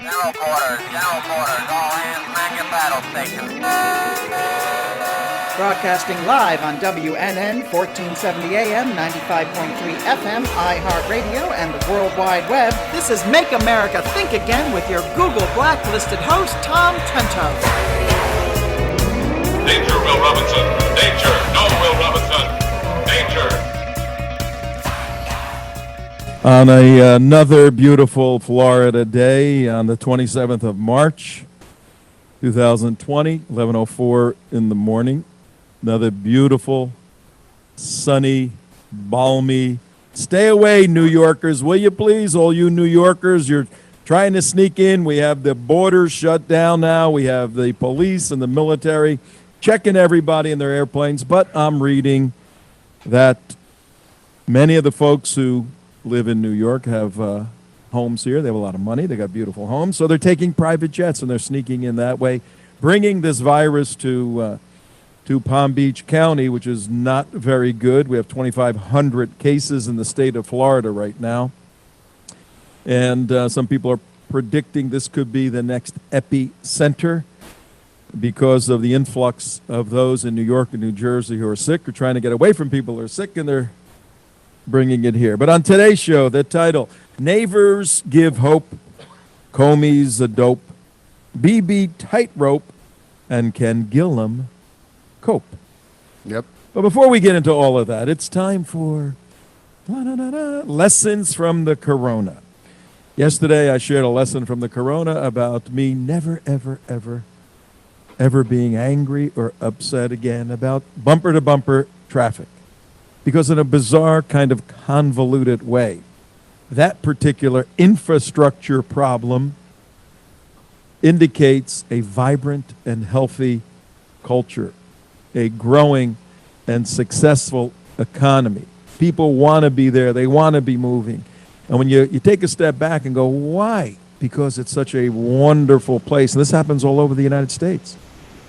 General quarters, all hands man your battle stations. Broadcasting live on WNN 1470 AM, 95.3 FM, iHeartRadio, and the World Wide Web. This is Make America Think Again with your Google Blacklisted host, Tom Trento. Danger, Will Robinson. Danger. No, Will Robinson. Danger. On another beautiful Florida day on the 27th of March, 2020, 11:04 in the morning. Another beautiful, sunny, balmy. Stay away, New Yorkers, will you please? All you New Yorkers, you're trying to sneak in. We have the borders shut down now. We have the police and the military checking everybody in their airplanes. But I'm reading that many of the folks who live in New York have homes here. They have a lot of money. They got beautiful homes. So they're taking private jets and they're sneaking in that way, bringing this virus to Palm Beach County, which is not very good. We have 2,500 cases in the state of Florida right now. And some people are predicting this could be the next epicenter because of the influx of those in New York and New Jersey who are sick or trying to get away from people who are sick, and they're bringing it here. But on today's show, the title, Neighbors Give Hope, Comey's a Dope, Bibi Tightrope, and Can Gillum Cope? Yep. But before we get into all of that, it's time for lessons from the corona. Yesterday, I shared a lesson from the corona about me never, ever, ever, ever being angry or upset again about bumper-to-bumper traffic. Because in a bizarre kind of convoluted way, that particular infrastructure problem indicates a vibrant and healthy culture, a growing and successful economy. People want to be there. They want to be moving. And when you take a step back and go, why? Because it's such a wonderful place. And this happens all over the United States.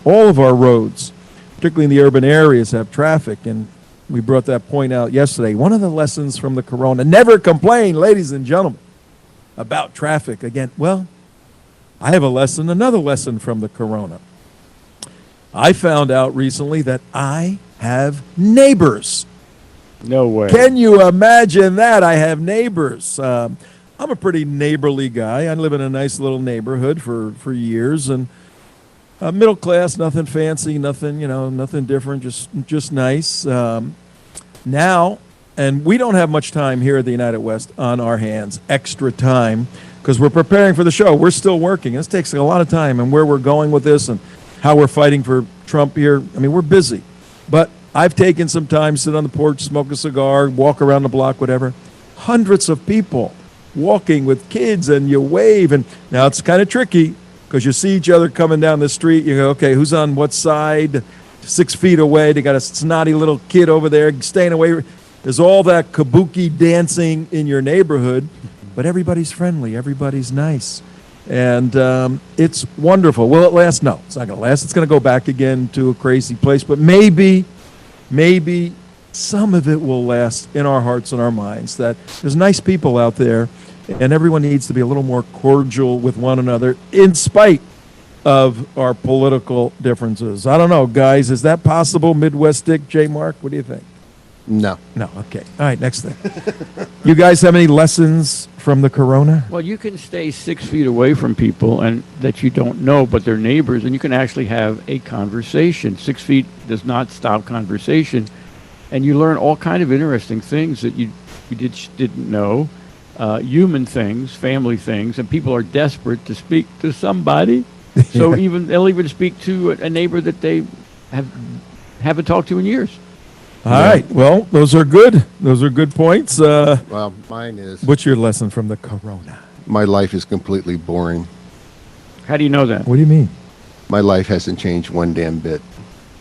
All of our roads, particularly in the urban areas, have traffic. And we brought that point out yesterday. One of the lessons from the corona, never complain, ladies and gentlemen, about traffic. Again, well, I have another lesson from the corona. I found out recently that I have neighbors. No way. Can you imagine that? I have neighbors. I'm a pretty neighborly guy. I live in a nice little neighborhood for years, and middle class, nothing fancy, nothing different, just nice. Now, and we don't have much time here at the United West on our hands, extra time, because we're preparing for the show. We're still working. This takes a lot of time, and where we're going with this and how we're fighting for Trump here. I mean, we're busy. But I've taken some time, sit on the porch, smoke a cigar, walk around the block, whatever. Hundreds of people walking with kids, and you wave. And now it's kind of tricky because you see each other coming down the street. You go, okay, who's on what side? 6 feet away. They got a snotty little kid over there staying away. There's all that kabuki dancing in your neighborhood, but everybody's friendly. Everybody's nice. And it's wonderful. Will it last? No, it's not going to last. It's going to go back again to a crazy place. But maybe some of it will last in our hearts and our minds, that there's nice people out there, and everyone needs to be a little more cordial with one another in spite of our political differences. I don't know, guys. Is that possible? Midwest Dick, J. Mark, what do you think? No. No, okay. All right, next thing. You guys have any lessons from the corona? Well, you can stay 6 feet away from people and that you don't know, but they're neighbors, and you can actually have a conversation. 6 feet does not stop conversation, and you learn all kind of interesting things that you didn't know, human things, family things, and people are desperate to speak to somebody. So they'll even speak to a neighbor that they haven't talked to in years. All right. Well, those are good. Those are good points. Well, mine is, What's your lesson from the corona? my life is completely boring. How do you know that? What do you mean? My life hasn't changed one damn bit.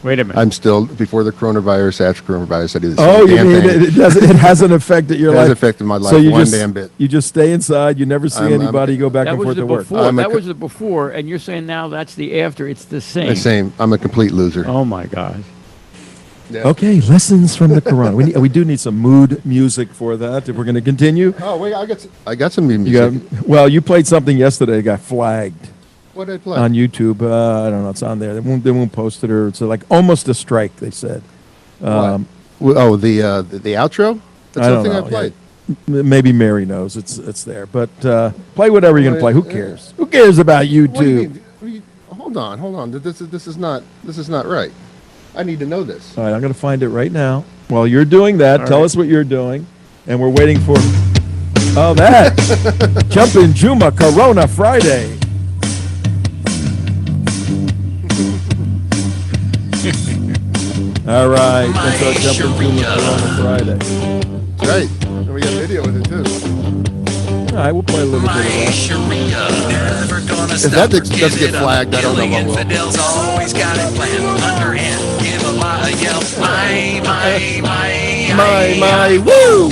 Wait a minute. I'm still, before the coronavirus, after coronavirus, I do the same Oh, you damn mean thing. it hasn't affected your It life? hasn't affected my life So you one just, damn bit. You just stay inside. You never see anybody go back that and was forth the to work. before. I'm a That was the before, and you're saying now that's the after. It's the same. The same. I'm a complete loser. Oh my gosh. Yeah. Okay, lessons from the Quran. We do need some mood music for that if we're going to continue. Oh wait, I got some new You music. well, you played something yesterday, got flagged What did I play? on YouTube. I don't know, it's on there. They won't post it, or it's like almost a strike, they said. What? Oh, the outro. That's I the don't thing know. I played. Maybe Mary knows it's there, but play whatever you're going to play. Who cares? Who cares about What do you YouTube? mean? Hold on. This is not right. I need to know this. All right, I'm going to find it right now. While you're doing that, tell us what you're doing, and we're waiting for. Oh, that Jumpin' Juma Corona Friday. All right, that's our Jumpin' Juma Corona Friday. Right. And we got video with it too. All right, we'll play a little bit of that. If that doesn't get flagged, I don't know what will. Infidels always got it planned. Underhand, give a lie, yell, my, Woo!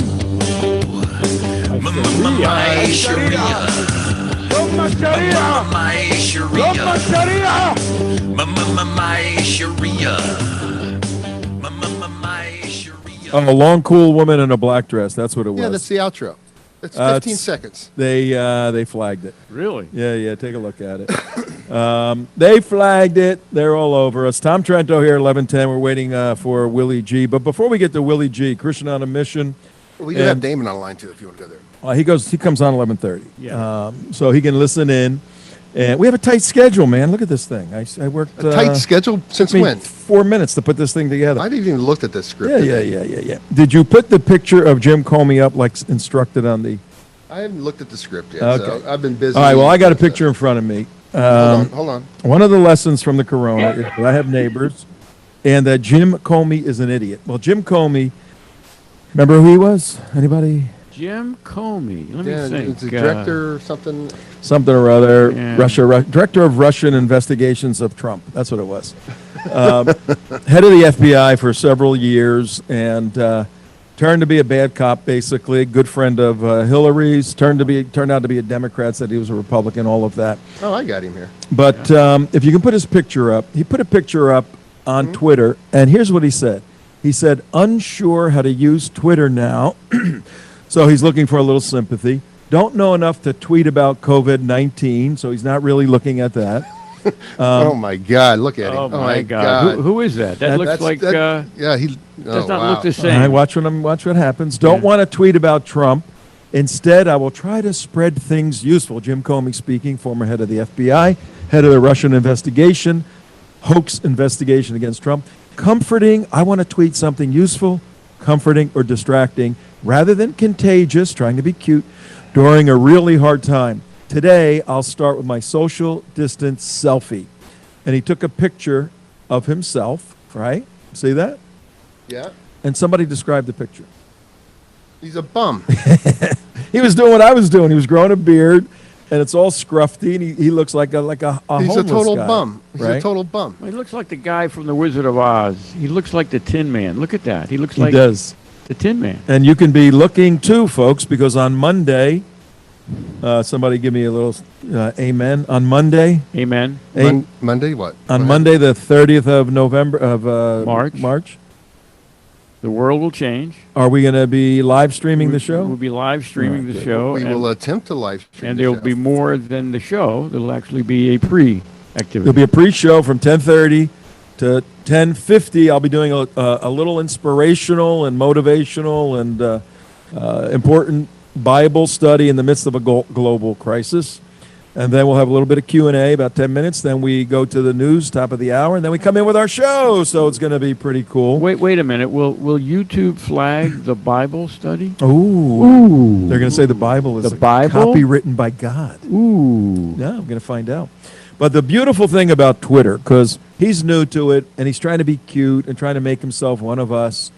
my Sharia. My Sharia. My Sharia. Oh, a long, cool woman in a black dress. That's what it was. Yeah, that's the outro. It's 15 seconds. They flagged it. Really? Yeah, take a look at it. They flagged it. They're all over us. Tom Trento here, 11:10. We're waiting for Willie G. But before we get to Willie G, Christian on a Mission. We do have Damon on the line too if you want to go there. He comes on 11:30. Yeah. So he can listen in. And we have a tight schedule, man. Look at this thing. I worked A tight schedule since me when? 4 minutes to put this thing together. I haven't even looked at this script. Yeah. Did you put the picture of Jim Comey up like instructed on the? I haven't looked at the script yet. Okay. So I've been busy. All right. Well, I got a picture in front of me. Hold on. One of the lessons from the Corona is that I have neighbors, and that Jim Comey is an idiot. Well, Jim Comey, remember who he was? Anybody? Jim Comey. Let me Yeah, think. it's a director or something. Something or other. Yeah. Director of Russian investigations of Trump. That's what it was. Head of the FBI for several years, and turned to be a bad cop, basically. Good friend of Hillary's. Turned out to be a Democrat. Said he was a Republican. All of that. Oh, I got him here. But if you can put his picture up, he put a picture up on Twitter, and here's what he said. He said, unsure how to use Twitter now, so he's looking for a little sympathy. Don't know enough to tweet about COVID-19, so he's not really looking at that. Oh, my God. Look at him. Oh, my God. Who is that? That looks like yeah, he does not wow. look the All right, same. watch what happens. Don't want to tweet about Trump. Instead, I will try to spread things useful. Jim Comey speaking, former head of the FBI, head of the Russian investigation, hoax investigation against Trump. Comforting, I want to tweet something useful, comforting, or distracting, rather than contagious, trying to be cute, during a really hard time. Today, I'll start with my social distance selfie. And he took a picture of himself, right? See that? Yeah. And somebody described the picture. He's a bum. He was doing what I was doing. He was growing a beard, and it's all scruffy, and he looks like a He's homeless a total guy, bum. He's right? a total bum. He looks like the guy from The Wizard of Oz. He looks like the Tin Man. Look at that. He looks He like does. the Tin Man. And you can be looking too, folks, because on Monday, somebody give me a little amen. On Monday, Amen. Monday what? on Go ahead. Monday the 30th of November of March. The world will change. Are we going to be live streaming the show? We'll be live streaming the show. We and, will attempt to live stream. and the there'll show. be more than the show. There'll actually be a pre-activity. There'll be a pre-show from 10:30 to 10:50. I'll be doing a little inspirational and motivational and important Bible study in the midst of a global crisis. And then we'll have a little bit of Q&A, about 10 minutes. Then we go to the news, top of the hour, and then we come in with our show. So it's going to be pretty cool. Wait a minute. Will YouTube flag the Bible study? Ooh. They're going to say the Bible is The Bible? copywritten by God. Ooh. Yeah, I'm going to find out. But the beautiful thing about Twitter, because he's new to it, and he's trying to be cute and trying to make himself one of us.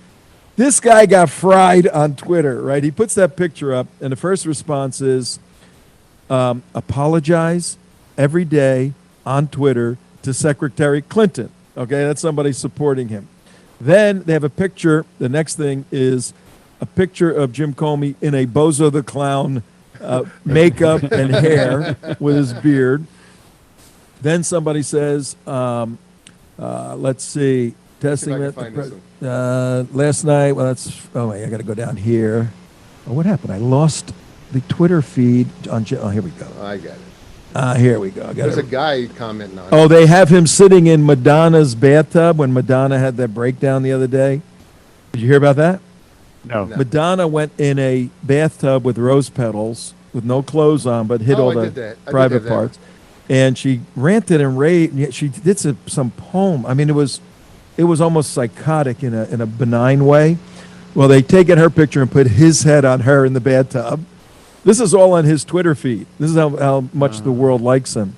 This guy got fried on Twitter, right? He puts that picture up, and the first response is, apologize every day on Twitter to Secretary Clinton. Okay, that's somebody supporting him. Then they have a picture. The next thing is a picture of Jim Comey in a Bozo the Clown makeup and hair with his beard. Then somebody says, let's see, Testing See if I it. can find this Last night, well, wait, I got to go down here. Oh, what happened? I lost the Twitter feed on, oh, here we go. I got it. Here we go. I got There's a it. guy commenting on Oh, it. they have him sitting in Madonna's bathtub when Madonna had that breakdown the other day. Did you hear about that? No. Madonna went in a bathtub with rose petals with no clothes on, but hid Oh, all I the did that. I did private that. parts. And she ranted and raved. She did some poem. I mean, it was almost psychotic in a benign way. Well, they taken her picture and put his head on her in the bathtub. This is all on his Twitter feed. This is how much the world likes him.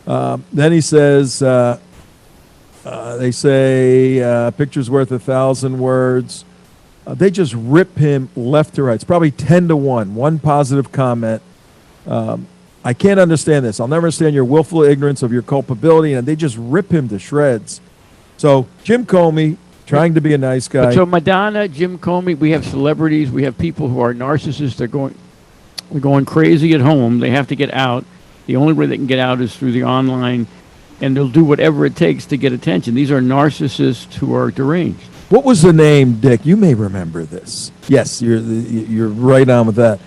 Then he says, they say, picture's worth 1,000 words. They just rip him left to right. It's probably 10-1. One positive comment. I can't understand this. I'll never understand your willful ignorance of your culpability. And they just rip him to shreds. So Jim Comey, trying to be a nice guy. So Madonna, Jim Comey, we have celebrities, we have people who are narcissists. They're going crazy at home. They have to get out. The only way they can get out is through the online, and they'll do whatever it takes to get attention. These are narcissists who are deranged. What was the name, Dick? You may remember this. Yes, you're right on with that.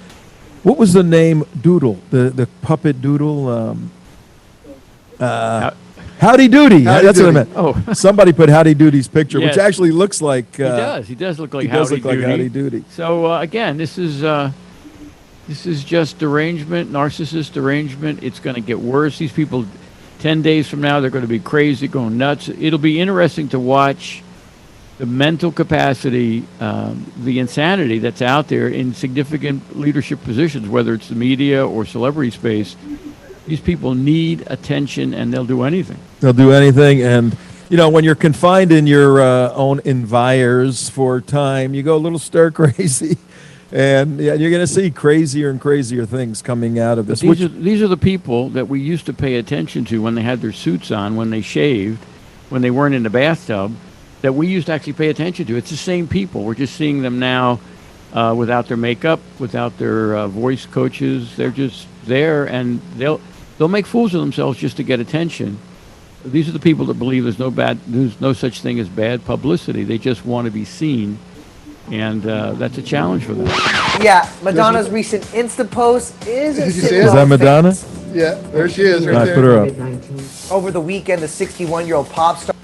What was the name Doodle, the puppet Doodle? Howdy Doody. Howdy That's Doody. what I meant. Oh. Somebody put Howdy Doody's picture, which Yes. actually looks like. He does. He does look like he does Howdy look like Doody. Howdy Doody. So again, this is just derangement, narcissist derangement. It's going to get worse. These people, 10 days from now, they're going to be crazy, going nuts. It'll be interesting to watch the mental capacity, the insanity that's out there in significant leadership positions, whether it's the media or celebrity space. These people need attention, and they'll do anything. They'll do anything, and when you're confined in your own environs for time, you go a little stir crazy, and you're going to see crazier and crazier things coming out of this. These are the people that we used to pay attention to when they had their suits on, when they shaved, when they weren't in the bathtub, that we used to actually pay attention to. It's the same people. We're just seeing them now without their makeup, without their voice coaches. They're just there, and they'll make fools of themselves just to get attention. These are the people that believe there's no such thing as bad publicity. They just want to be seen, and that's a challenge for them. Yeah, Madonna's recent Insta post is Did you see sitting it? Is that on Madonna? fans. Yeah, there she is All right right, there. put her up. Over the weekend, the 61-year-old pop star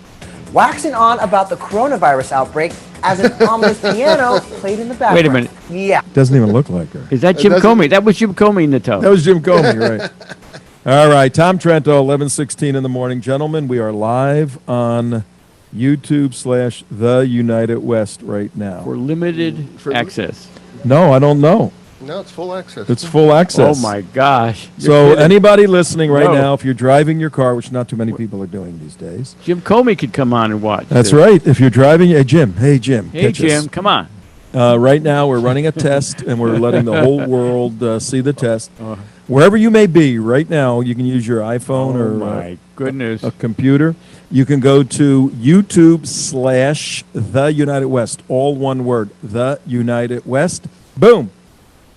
waxing on about the coronavirus outbreak as an ominous piano played in the background. Wait a minute. Yeah. Doesn't even look like her. Is that Jim doesn't- Comey? That was Jim Comey in the tub. That was Jim Comey, right? All right, Tom Trento, 11:16 in the morning, gentlemen. We are live on YouTube / The United West right now. For limited access. No, I don't know. No, it's full access. It's full access. Oh my gosh. You're So kidding. anybody listening right No. now, if you're driving your car, which not too many people are doing these days. Jim Comey could come on and watch. That's this. right. If you're driving, hey Jim, Hey catch us. Jim, come on. Right now, we're running a test, and we're letting the whole world see the test. Wherever you may be, right now, you can use your iPhone Oh or my goodness. a computer. You can go to YouTube / The United West, all one word, The United West. Boom,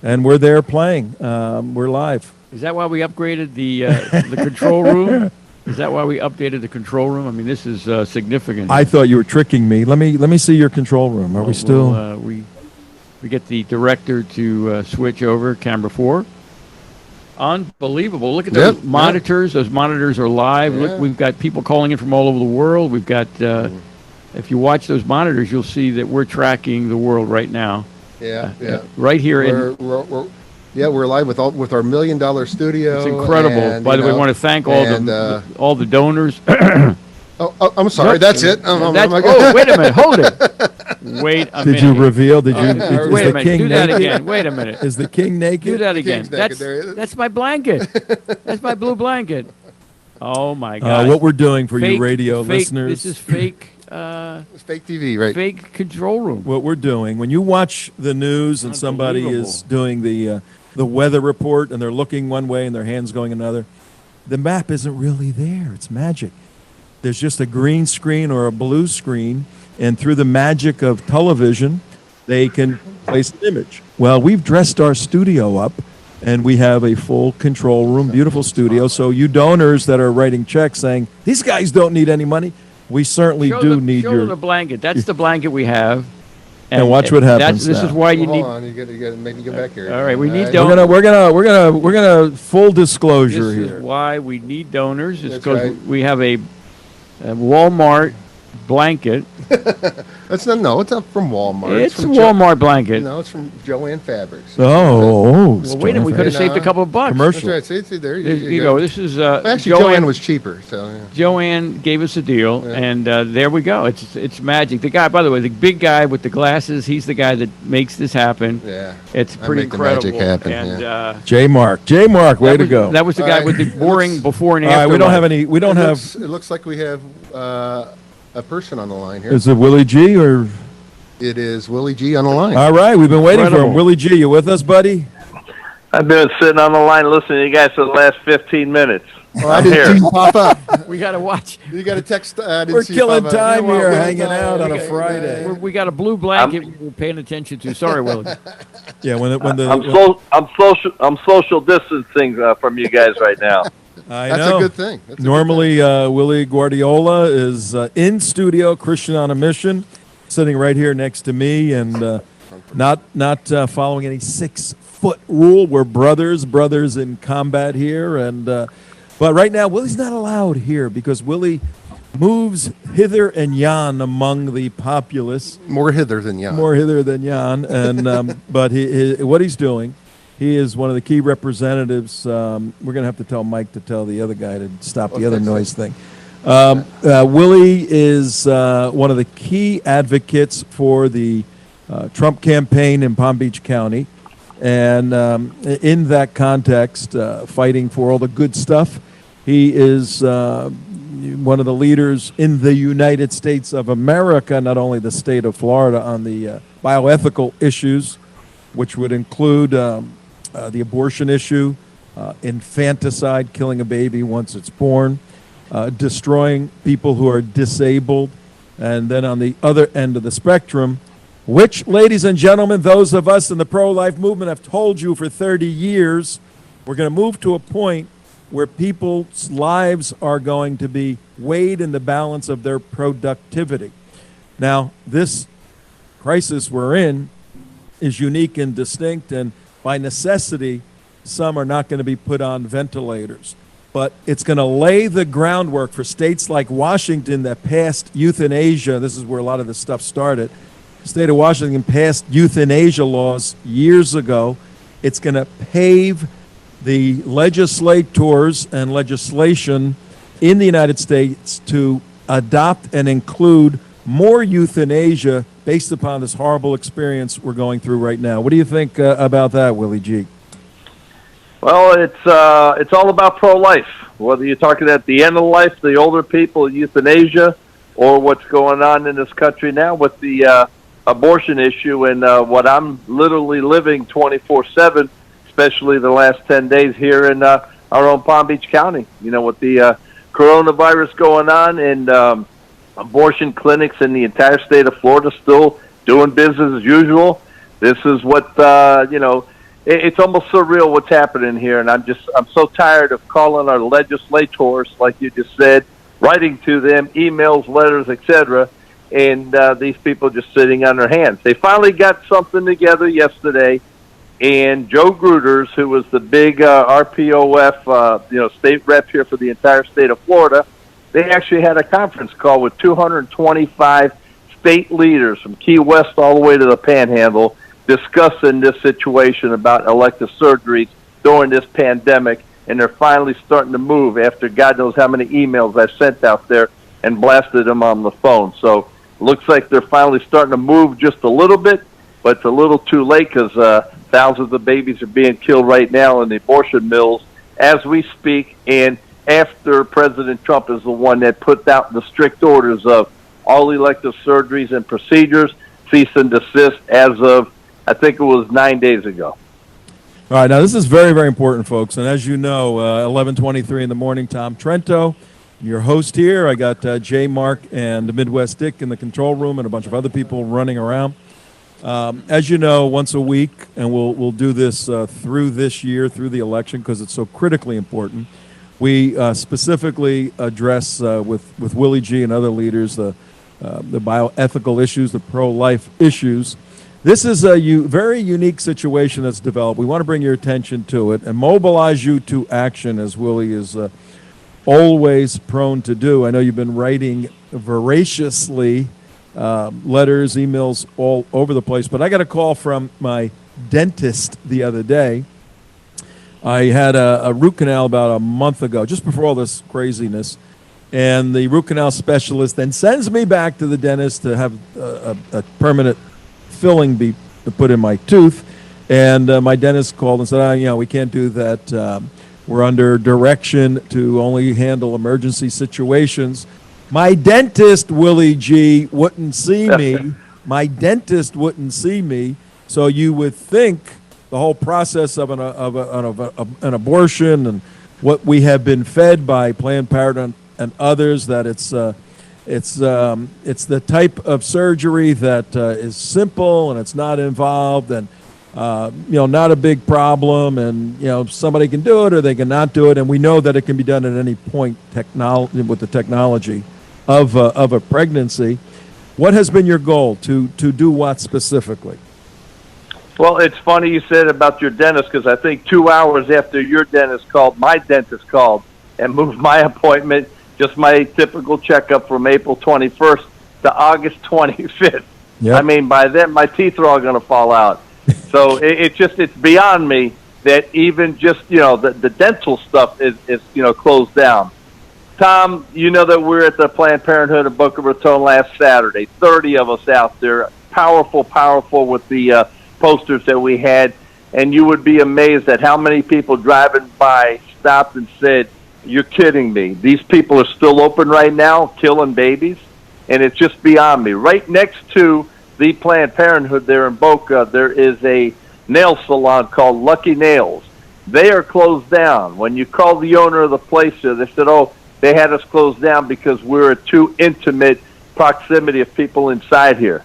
and we're there playing. We're live. Is that why we upgraded the control room? Is that why we updated the control room? I mean, this is significant. I thought you were tricking me. Let me see your control room. Are we still? We get the director to switch over camera 4. Unbelievable! Look at those Yep, monitors. Those monitors are live. Yeah. Look, we've got people calling in from all over the world. We've got. If you watch those monitors, you'll see that we're tracking the world right now. Yeah, yeah. Right here in. We're live with our $1 million studio. It's incredible. and, By the way, I know, want to thank all the donors. Oh, I'm sorry. That's it. Oh my God. Oh, wait a minute. Hold it. Wait a minute. Did you reveal? Did you? Wait Is Wait the a minute. king Do that naked? again. Wait a minute. Is the king naked? Do that again. king's naked. There he is. That's my blanket. That's my blue blanket. Oh my God. What we're doing for you radio listeners. This is fake. It's fake TV, right? Fake control room. What we're doing when you watch the news and somebody is doing the weather report and they're looking one way and their hands going another, the map isn't really there. It's magic. There's just a green screen or a blue screen, and through the magic of television, they can place an image. Well, we've dressed our studio up, and we have a full control room, beautiful studio. So you donors that are writing checks saying, these guys don't need any money, we certainly need show your. the blanket. That's the blanket we have. And watch what happens. This now. is why you Hold need. on, you got to make me go back here. All right, we need donors. We're gonna full disclosure This here. is why we need donors. It's That's because right. we have a Walmart blanket. It's not from Walmart. It's a from Walmart blanket. No, it's from Joanne Fabrics. Well, wait a minute. We could have No. saved a couple of bucks. Commercial. That's right. See, there You go. This is Actually, Joanne was cheaper. So yeah. Joanne gave us a deal, Yeah. and there we go. It's magic. The guy, by the way, the big guy with the glasses, he's the guy that makes this happen. Yeah. It's I pretty make the incredible. magic happen, And J Mark, way to go. That was the All guy right. with the boring Looks- before and All after. right, we don't life. have any. We don't have. It looks like we have a person on the line here. Is it Willie G or? It is Willie G on the line. All right, we've been waiting for Incredible. him. Willie G, you with us, buddy? I've been sitting on the line listening to you guys for the last 15 minutes. Oh, I I'm didn't here. see you pop up. We got to watch. You got a text. I didn't We're see you killing pop up. time You know what, here, Willie? hanging out on a Okay. Friday. We got a blue blanket we're paying attention to. Sorry, Willie. Yeah, when I'm social distancing from you guys right now. I That's know. a good thing. That's a good Normally, Willie Guardiola is in studio, Christian on a mission, sitting right here next to me, and not following any 6-foot rule. We're brothers in combat here, and but right now Willie's not allowed here because Willie moves hither and yon among the populace. thing. More hither than yon. More hither than yon, and but what he's doing, he is one of the key representatives. We're going to have to tell Mike to tell the other guy to stop the other noise thing. Willie is one of the key advocates for the Trump campaign in Palm Beach County, and in that context, fighting for all the good stuff. He is one of the leaders in the United States of America, not only the state of Florida, on the bioethical issues, which would include the abortion issue, infanticide, killing a baby once it's born, destroying people who are disabled, and then on the other end of the spectrum, which, ladies and gentlemen, those of us in the pro-life movement have told you for 30 years, we're going to move to a point where people's lives are going to be weighed in the balance of their productivity. Now, this crisis we're in is unique and distinct, and by necessity, some are not going to be put on ventilators. But it's going to lay the groundwork for states like Washington that passed euthanasia. This is where a lot of this stuff started. The state of Washington passed euthanasia laws years ago. It's going to pave the legislators and legislation in the United States to adopt and include more euthanasia based upon this horrible experience we're going through right now. What do you think about that, Willie G? Well, it's all about pro-life. Whether you're talking at the end of life, the older people, euthanasia, or what's going on in this country now with the abortion issue, and what I'm literally living 24/7, especially the last 10 days here in our own Palm Beach County. You know, with the coronavirus going on, and abortion clinics in the entire state of Florida still doing business as usual. This is what it's almost surreal what's happening here, and I'm so tired of calling our legislators, like you just said, writing to them, emails, letters, etc., and these people just sitting on their hands. They finally got something together yesterday, and Joe Gruters, who was the big RPOF, state rep here for the entire state of Florida, they actually had a conference call with 225 state leaders from Key West all the way to the Panhandle, discussing this situation about elective surgeries during this pandemic, and they're finally starting to move after God knows how many emails I sent out there and blasted them on the phone. So it looks like they're finally starting to move just a little bit, but it's a little too late because thousands of babies are being killed right now in the abortion mills as we speak, and after President Trump is the one that put out the strict orders of all elective surgeries and procedures, cease and desist as of, I think it was 9 days ago. All right, now this is very, very important, folks. And as you know, 11:23 in the morning, Tom Trento, your host here. I got J. Mark and Midwest Dick in the control room and a bunch of other people running around. As you know, once a week, and we'll do this through this year, through the election, because it's so critically important. We specifically address with Willie G and other leaders the bioethical issues, the pro-life issues. This is a very unique situation that's developed. We want to bring your attention to it and mobilize you to action, as Willie is always prone to do. I know you've been writing voraciously, letters, emails all over the place, but I got a call from my dentist the other day. I had a root canal about a month ago, just before all this craziness, and the root canal specialist then sends me back to the dentist to have a permanent filling be put in my tooth, and my dentist called and said, we can't do that. We're under direction to only handle emergency situations. My dentist, Willie G, wouldn't see me. My dentist wouldn't see me, so you would think the whole process of an abortion and what we have been fed by Planned Parenthood and others, that it's the type of surgery that is simple and it's not involved and not a big problem, and somebody can do it or they cannot do it, and we know that it can be done at any point with the technology of a pregnancy. What has been your goal to do what specifically? Well, it's funny you said about your dentist, because I think 2 hours after your dentist called, my dentist called and moved my appointment, just my typical checkup, from April 21st to August 25th. Yep. I mean, by then my teeth are all going to fall out. So it's beyond me that even just, the dental stuff is closed down. Tom, you know that we're at the Planned Parenthood of Boca Raton last Saturday, 30 of us out there, powerful with the posters that we had, and you would be amazed at how many people driving by stopped and said, "You're kidding me. These people are still open right now, killing babies?" And it's just beyond me. Right next to the Planned Parenthood there in Boca, there is a nail salon called Lucky Nails. They are closed down. When you call the owner of the place there, they said, they had us closed down because we're at too intimate proximity of people inside here.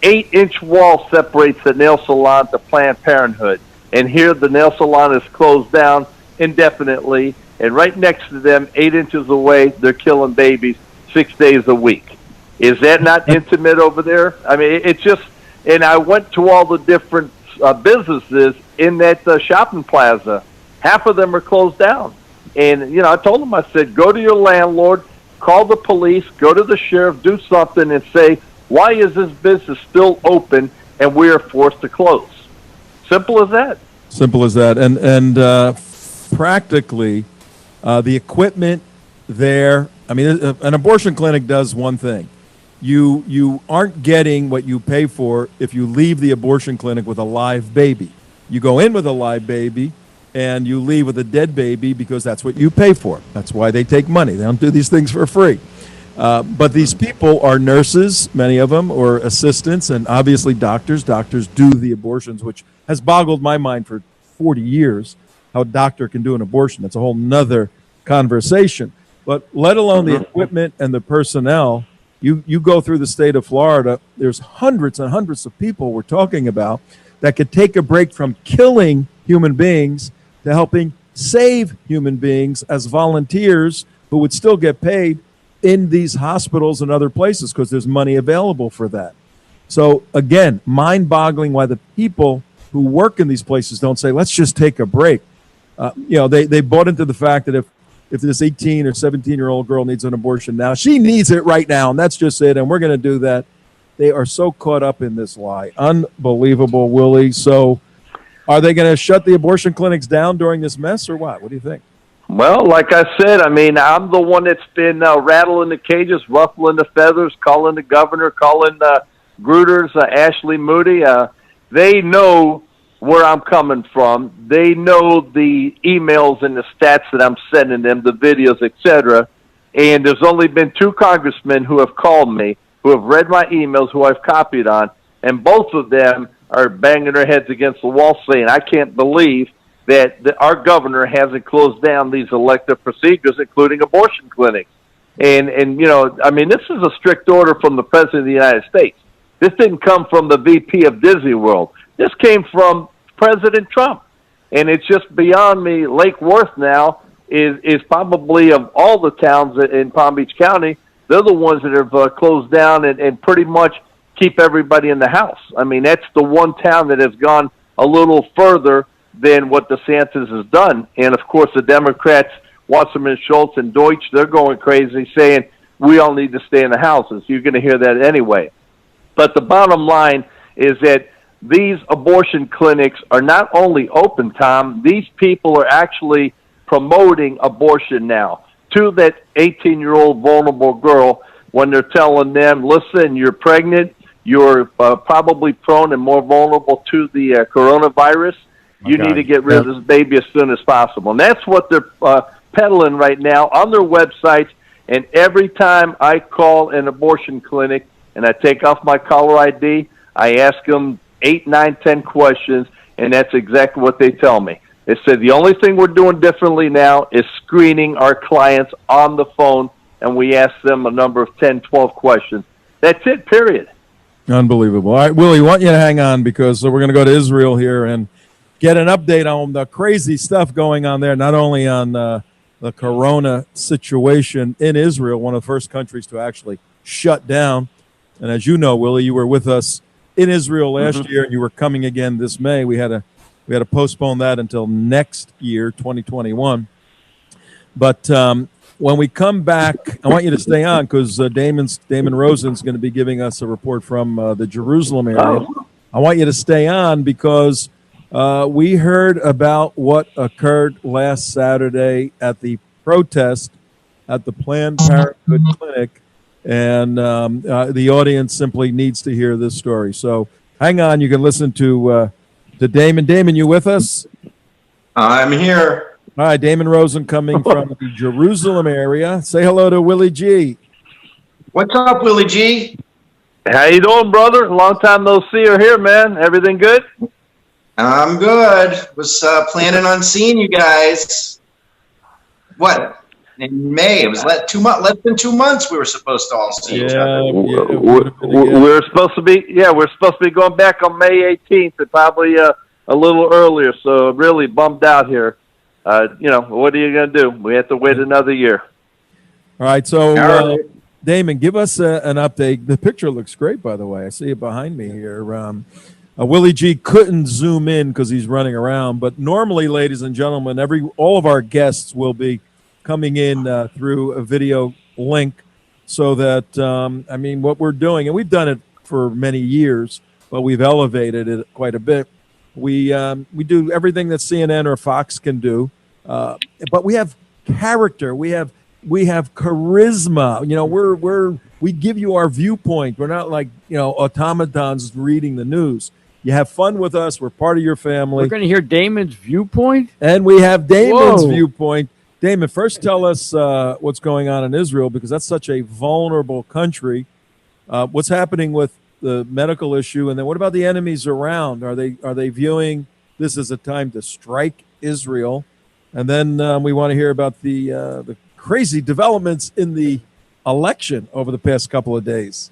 8-inch wall separates the nail salon to Planned Parenthood. And here the nail salon is closed down indefinitely. And right next to them, 8 inches away, they're killing babies 6 days a week. Is that not intimate over there? I mean, it's just, and I went to all the different businesses in that shopping plaza. Half of them are closed down. And, I told them, I said, go to your landlord, call the police, go to the sheriff, do something and say, why is this business still open and we are forced to close? Simple as that. Simple as that. And practically, the equipment there, I mean, an abortion clinic does one thing. You aren't getting what you pay for if you leave the abortion clinic with a live baby. You go in with a live baby, and you leave with a dead baby because that's what you pay for. That's why they take money. They don't do these things for free. But these people are nurses, many of them, or assistants, and obviously doctors. Doctors do the abortions, which has boggled my mind for 40 years, how a doctor can do an abortion. That's a whole nother conversation. But let alone the equipment and the personnel, you go through the state of Florida, there's hundreds and hundreds of people we're talking about that could take a break from killing human beings to helping save human beings as volunteers who would still get paid in these hospitals and other places because there's money available for that. So again, mind-boggling why the people who work in these places don't say, let's just take a break. They bought into the fact that if this 18 or 17-year-old girl needs an abortion now, she needs it right now, and that's just it, and we're going to do that. They are so caught up in this lie. Unbelievable, Willie. So are they going to shut the abortion clinics down during this mess or what? What do you think? Well, like I said, I mean, I'm the one that's been rattling the cages, ruffling the feathers, calling the governor, calling Gruters, Ashley Moody. They know where I'm coming from. They know the emails and the stats that I'm sending them, the videos, etc. And there's only been 2 congressmen who have called me, who have read my emails, who I've copied on, and both of them are banging their heads against the wall saying, I can't believe that our governor hasn't closed down these elective procedures, including abortion clinics. And I mean, this is a strict order from the President of the United States. This didn't come from the VP of Disney World. This came from President Trump. And it's just beyond me, Lake Worth now, is probably of all the towns in Palm Beach County, they're the ones that have closed down and pretty much keep everybody in the house. I mean, that's the one town that has gone a little further than what DeSantis has done. And, of course, the Democrats, Wasserman Schultz and Deutsch, they're going crazy saying we all need to stay in the houses. You're going to hear that anyway. But the bottom line is that these abortion clinics are not only open, Tom, these people are actually promoting abortion now to that 18-year-old vulnerable girl when they're telling them, listen, you're pregnant, you're probably prone and more vulnerable to the coronavirus. You need to get rid of this baby as soon as possible. And that's what they're peddling right now on their websites. And every time I call an abortion clinic and I take off my caller ID, I ask them 8, 9, 10 questions, and that's exactly what they tell me. They said the only thing we're doing differently now is screening our clients on the phone, and we ask them a number of 10, 12 questions. That's it, period. Unbelievable. All right, Willie, want you to hang on because we're going to go to Israel here and get an update on the crazy stuff going on there, not only on the corona situation in Israel, one of the first countries to actually shut down. And as you know, Willie, you were with us in Israel last year, and you were coming again this May. We had to postpone that until next year, 2021. But when we come back, I want you to stay on because Damon Rosen's going to be giving us a report from the Jerusalem area. I want you to stay on because we heard about what occurred last Saturday at the protest at the Planned Parenthood Clinic. And the audience simply needs to hear this story. So hang on. You can listen to Damon. Damon, you with us? I'm here. All right, Damon Rosen coming from the Jerusalem area. Say hello to Willie G. What's up, Willie G? How you doing, brother? Long time no see or hear, man. Everything good? I'm good. Was planning on seeing you guys. What? In May. It was less than 2 months we were supposed to all see each other. We're supposed to be going back on May 18th and probably a little earlier. So really bummed out here. What are you going to do? We have to wait another year. All right. So Damon, give us an update. The picture looks great, by the way. I see it behind me here. Willie G couldn't zoom in because he's running around. But normally, ladies and gentlemen, all of our guests will be coming in through a video link so that, what we're doing, and we've done it for many years, but we've elevated it quite a bit. We do everything that CNN or Fox can do, but we have character. We have charisma. We give you our viewpoint. We're not like, automatons reading the news. You have fun with us. We're part of your family. We're going to hear Damon's viewpoint? And we have Damon's viewpoint. Damon, first tell us what's going on in Israel because that's such a vulnerable country. What's happening with the medical issue, and then what about the enemies around? Are they viewing this as a time to strike Israel? And then we want to hear about the crazy developments in the election over the past couple of days.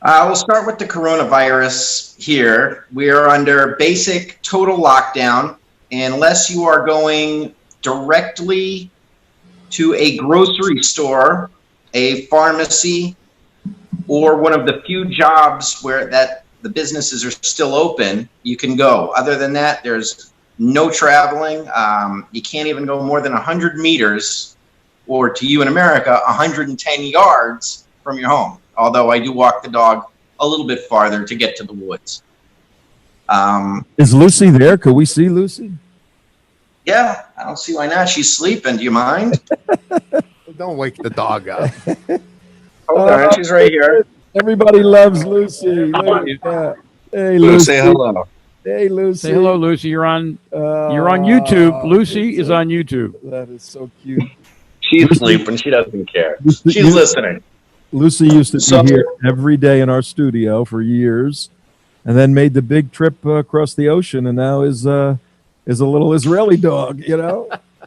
We'll start with the coronavirus here. We are under basic total lockdown unless you are going directly to a grocery store, a pharmacy, or one of the few jobs where the businesses are still open, you can go. Other than that, there's no traveling. You can't even go more than 100 meters, or to you in America, 110 yards from your home. Although I do walk the dog a little bit farther to get to the woods. Is Lucy there? Could we see Lucy? Yeah, I don't see why not. She's sleeping. Do you mind? Don't wake the dog up. Hold on, she's right here. Everybody loves Lucy. Hey, Lucy. Say hello. Hey, Lucy. Say hello, Lucy. You're on YouTube. Lucy is on YouTube. That is so cute. She's sleeping. She doesn't care. She's listening. Lucy used to be here every day in our studio for years, and then made the big trip across the ocean, and now is a little Israeli dog,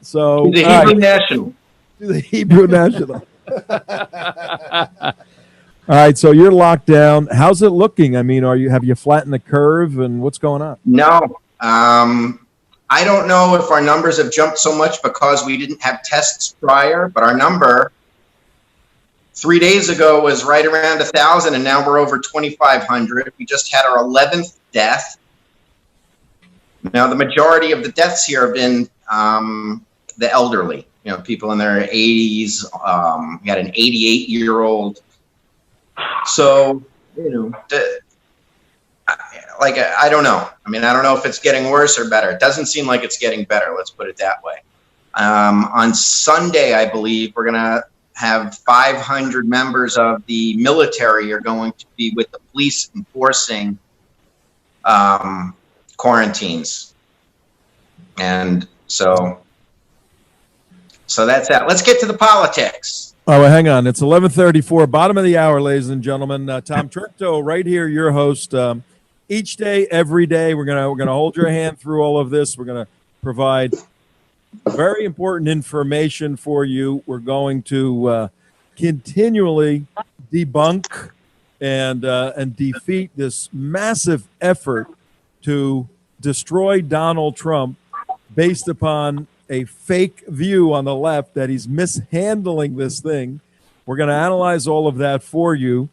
So the Hebrew national. The Hebrew national. All right, so you're locked down. How's it looking? I mean, have you flattened the curve, and what's going on? No, I don't know if our numbers have jumped so much because we didn't have tests prior, but our number 3 days ago was right around 1,000, and now we're over 2,500. We just had our 11th death. Now, the majority of the deaths here have been the elderly, people in their 80s. We had an 88-year-old. So, I don't know. I don't know if it's getting worse or better. It doesn't seem like it's getting better. Let's put it that way. On Sunday, I believe, we're going to have 500 members of the military are going to be with the police enforcing quarantines. And so that's that. Let's get to the politics. Oh, well, hang on. It's 11:34, bottom of the hour, ladies and gentlemen. Tom Trento, right here, your host. Each day, every day, we're gonna hold your hand through all of this. We're gonna provide very important information for you. We're going to continually debunk and defeat this massive effort to destroy Donald Trump based upon a fake view on the left that he's mishandling this thing. We're going to analyze all of that for you.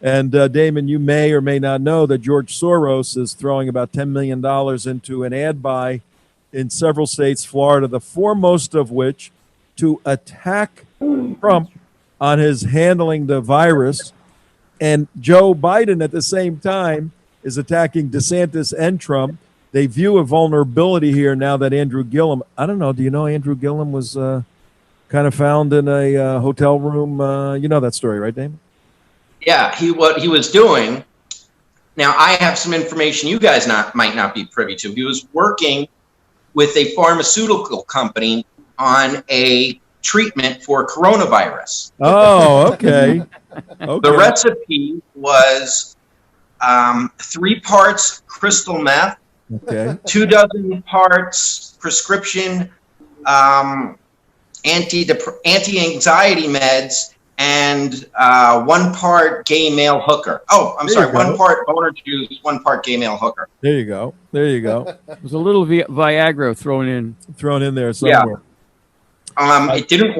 And Damon, you may or may not know that George Soros is throwing about $10 million into an ad buy in several states, Florida, the foremost of which to attack Trump on his handling the virus. And Joe Biden at the same time is attacking DeSantis and Trump. They view a vulnerability here now that Andrew Gillum, I don't know, do you know Andrew Gillum was kind of found in a hotel room? You know that story, right, Damon? Yeah, what he was doing, now I have some information you guys might not be privy to. He was working with a pharmaceutical company on a treatment for coronavirus. Oh, okay. The recipe was 3 parts crystal meth, 24 parts prescription anti-anxiety meds, and 1 part gay male hooker. Oh, I'm sorry, 1 part boner juice, 1 part gay male hooker. There you go. There's a little Viagra thrown in there somewhere. Yeah. It didn't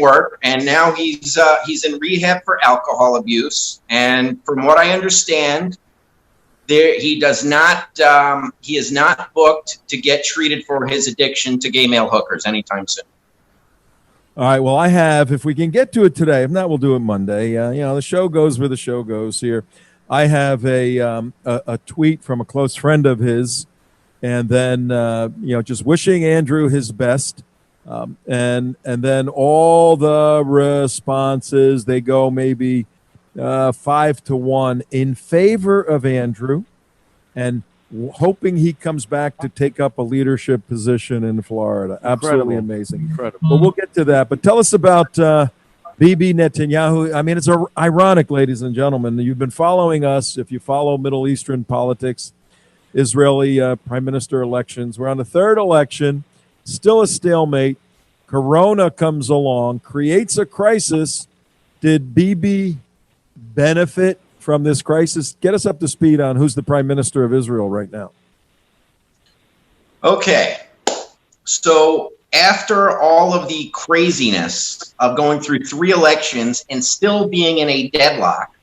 work, and now he's in rehab for alcohol abuse. And from what I understand, he is not booked to get treated for his addiction to gay male hookers anytime soon. All right. Well, I have, if we can get to it today, if not, we'll do it Monday. The show goes where the show goes here. I have a tweet from a close friend of his, and then just wishing Andrew his best, and then all the responses, they go maybe 5-1 in favor of Andrew, and hoping he comes back to take up a leadership position in Florida. Absolutely amazing. Incredible. But we'll get to that. But tell us about Bibi Netanyahu. It's ironic, ladies and gentlemen. You've been following us. If you follow Middle Eastern politics, Israeli prime minister elections, we're on the 3rd election, still a stalemate. Corona comes along, creates a crisis. Did Bibi benefit from this crisis? Get us up to speed on who's the prime minister of Israel right now. Okay. So after all of the craziness of going through 3 elections and still being in a deadlock,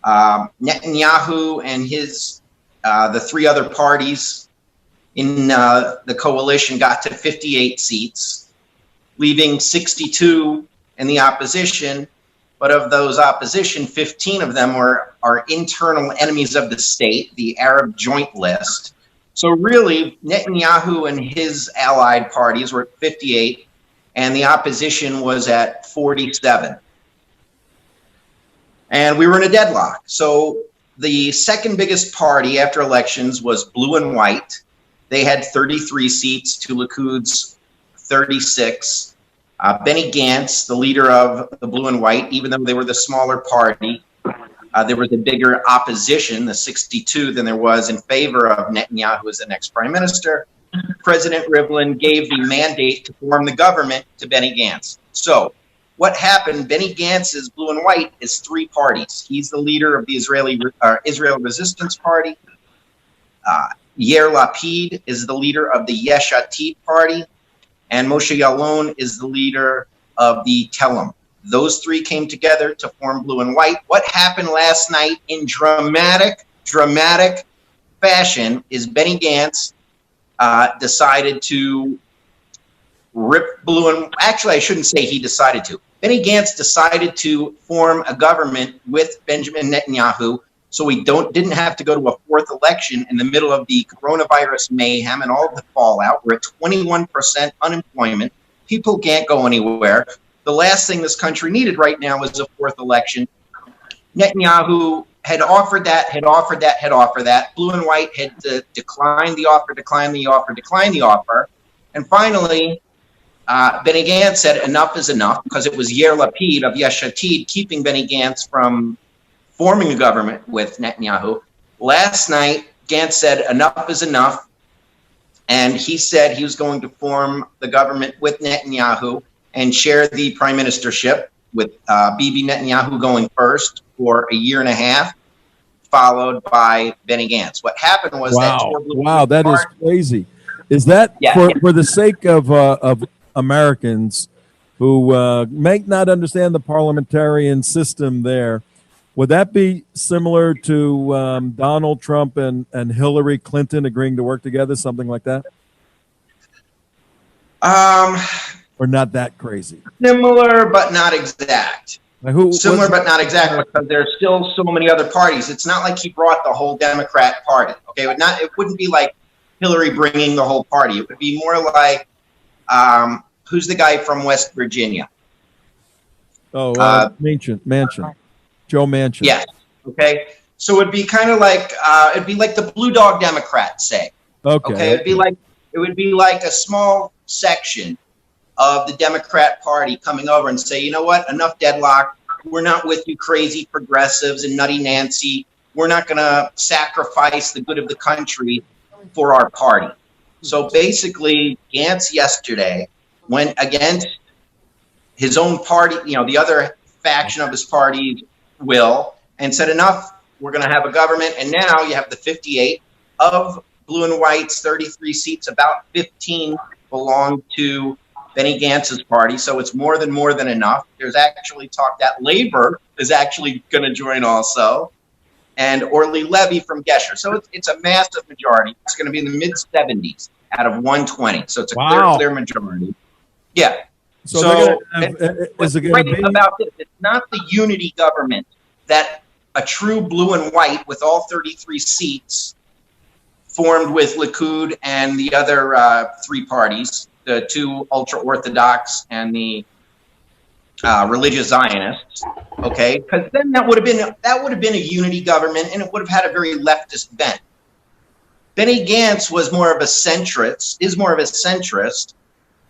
Netanyahu and the 3 other parties in the coalition got to 58 seats, leaving 62 in the opposition. But of those opposition, 15 of them are internal enemies of the state, the Arab Joint List. So really, Netanyahu and his allied parties were at 58, and the opposition was at 47. And we were in a deadlock. So the second biggest party after elections was Blue and White. They had 33 seats to Likud's 36. Benny Gantz, the leader of the Blue and White, even though they were the smaller party, there was a bigger opposition, the 62, than there was in favor of Netanyahu as the next prime minister. President Rivlin gave the mandate to form the government to Benny Gantz. So what happened, Benny Gantz's Blue and White is 3 parties. He's the leader of the Israel Resistance Party. Yair Lapid is the leader of the Yesh Atid party, and Moshe Yaalon is the leader of the Telem. Those three came together to form Blue and White. What happened last night in dramatic fashion is Benny Gantz decided to rip Blue and... Actually, I shouldn't say he decided to. Benny Gantz decided to form a government with Benjamin Netanyahu so we didn't have to go to a fourth election in the middle of the coronavirus mayhem and all of the fallout. We're at 21% unemployment. People can't go anywhere. The last thing this country needed right now was a fourth election. Netanyahu had offered that. Blue and White had declined the offer. And finally, Benny Gantz said enough is enough, because it was Yair Lapid of Yesh Atid keeping Benny Gantz from forming a government with Netanyahu. Last night, Gantz said enough is enough, and he said he was going to form the government with Netanyahu and share the prime ministership with Bibi Netanyahu going first for a year and a half, followed by Benny Gantz. What happened was that is crazy. Is that for the sake of Americans who may not understand the parliamentarian system there? Would that be similar to Donald Trump and Hillary Clinton agreeing to work together, something like that? Or not that crazy? Similar, but not exact. But not exact, because there's still so many other parties. It's not like he brought the whole Democrat Party. Okay, it wouldn't be like Hillary bringing the whole party. It would be more like, who's the guy from West Virginia? Manchin. Joe Manchin. Yes. Okay. So it'd be kind of like it'd be like the Blue Dog Democrats say. Okay. It would be like a small section of the Democrat Party coming over and say, you know what, enough deadlock. We're not with you crazy progressives and nutty Nancy. We're not going to sacrifice the good of the country for our party. So basically, Gantz yesterday went against his own party, the other faction of his party's will, and said enough, we're going to have a government. And now you have the 58 of Blue and White's 33 seats, about 15 belong to Benny Gantz's party, so it's more than enough. There's actually talk that Labor is actually going to join also, and Orly Levy from Gesher. So it's a massive majority. It's going to be in the mid-70s out of 120. So it's a clear majority. Yeah. So is it going to be about this? It's not the unity government that a true Blue and White with all 33 seats formed with Likud and the other three parties, the two ultra-Orthodox and the religious Zionists, okay? Because then that would have been a unity government, and it would have had a very leftist bent. Benny Gantz was more of a centrist,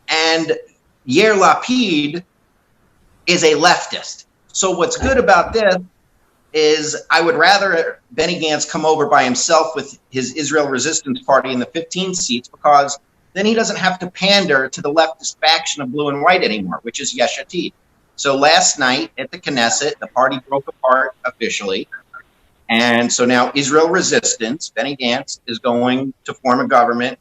and Yair Lapid is a leftist. So what's good about this is I would rather Benny Gantz come over by himself with his Israel Resistance Party in the 15 seats, because then he doesn't have to pander to the leftist faction of Blue and White anymore, which is Yesh Atid. So last night at the Knesset, the party broke apart officially. And so now Israel Resistance, Benny Gantz, is going to form a government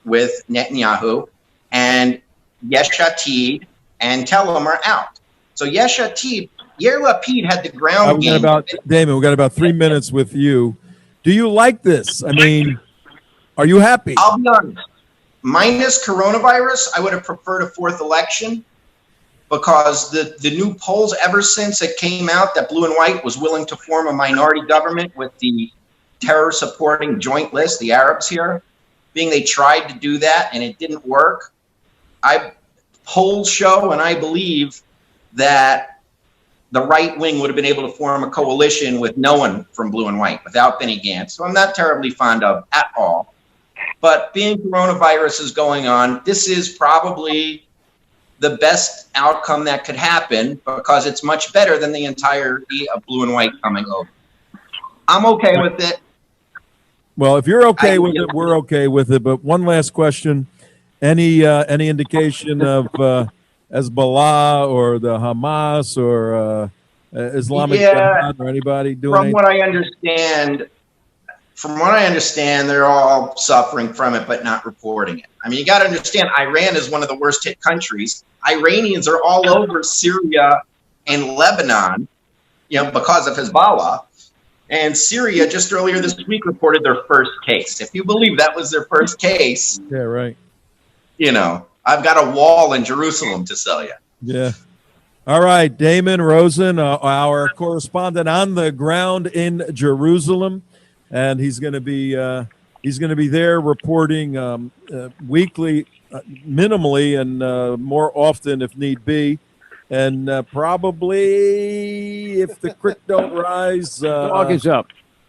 with Netanyahu, and Yesh Atid and Telem are out. So Yesh Atid, Yair Lapid had the ground game. Damon, we got about 3 minutes with you. Do you like this? I mean, are you happy? I'll be honest. Minus coronavirus, I would have preferred a fourth election, because the new polls ever since it came out that Blue and White was willing to form a minority government with the terror-supporting joint list, the Arabs here, being they tried to do that and it didn't work. Polls show, and I believe, that the right wing would have been able to form a coalition with no one from Blue and White, without Benny Gantz, so I'm not terribly fond of at all. But being coronavirus is going on, this is probably the best outcome that could happen, because it's much better than the entirety of Blue and White coming over. I'm okay with it. Well, if you're okay with it, we're okay with it. But one last question. Any indication of Hezbollah or the Hamas or Islamic Jihad or anybody doing anything? From what I understand, from what I understand, they're all suffering from it, but not reporting it. I mean, you got to understand, Iran is one of the worst hit countries. Iranians are all over Syria and Lebanon, because of Hezbollah. And Syria just earlier this week reported their first case. If you believe that was their first case, Yeah, right. I've got a wall in Jerusalem to sell you. Yeah. All right, Damon Rosen, our correspondent on the ground in Jerusalem, and he's going to be there reporting weekly, minimally, and more often if need be. And probably if the creek don't rise, Dog is up.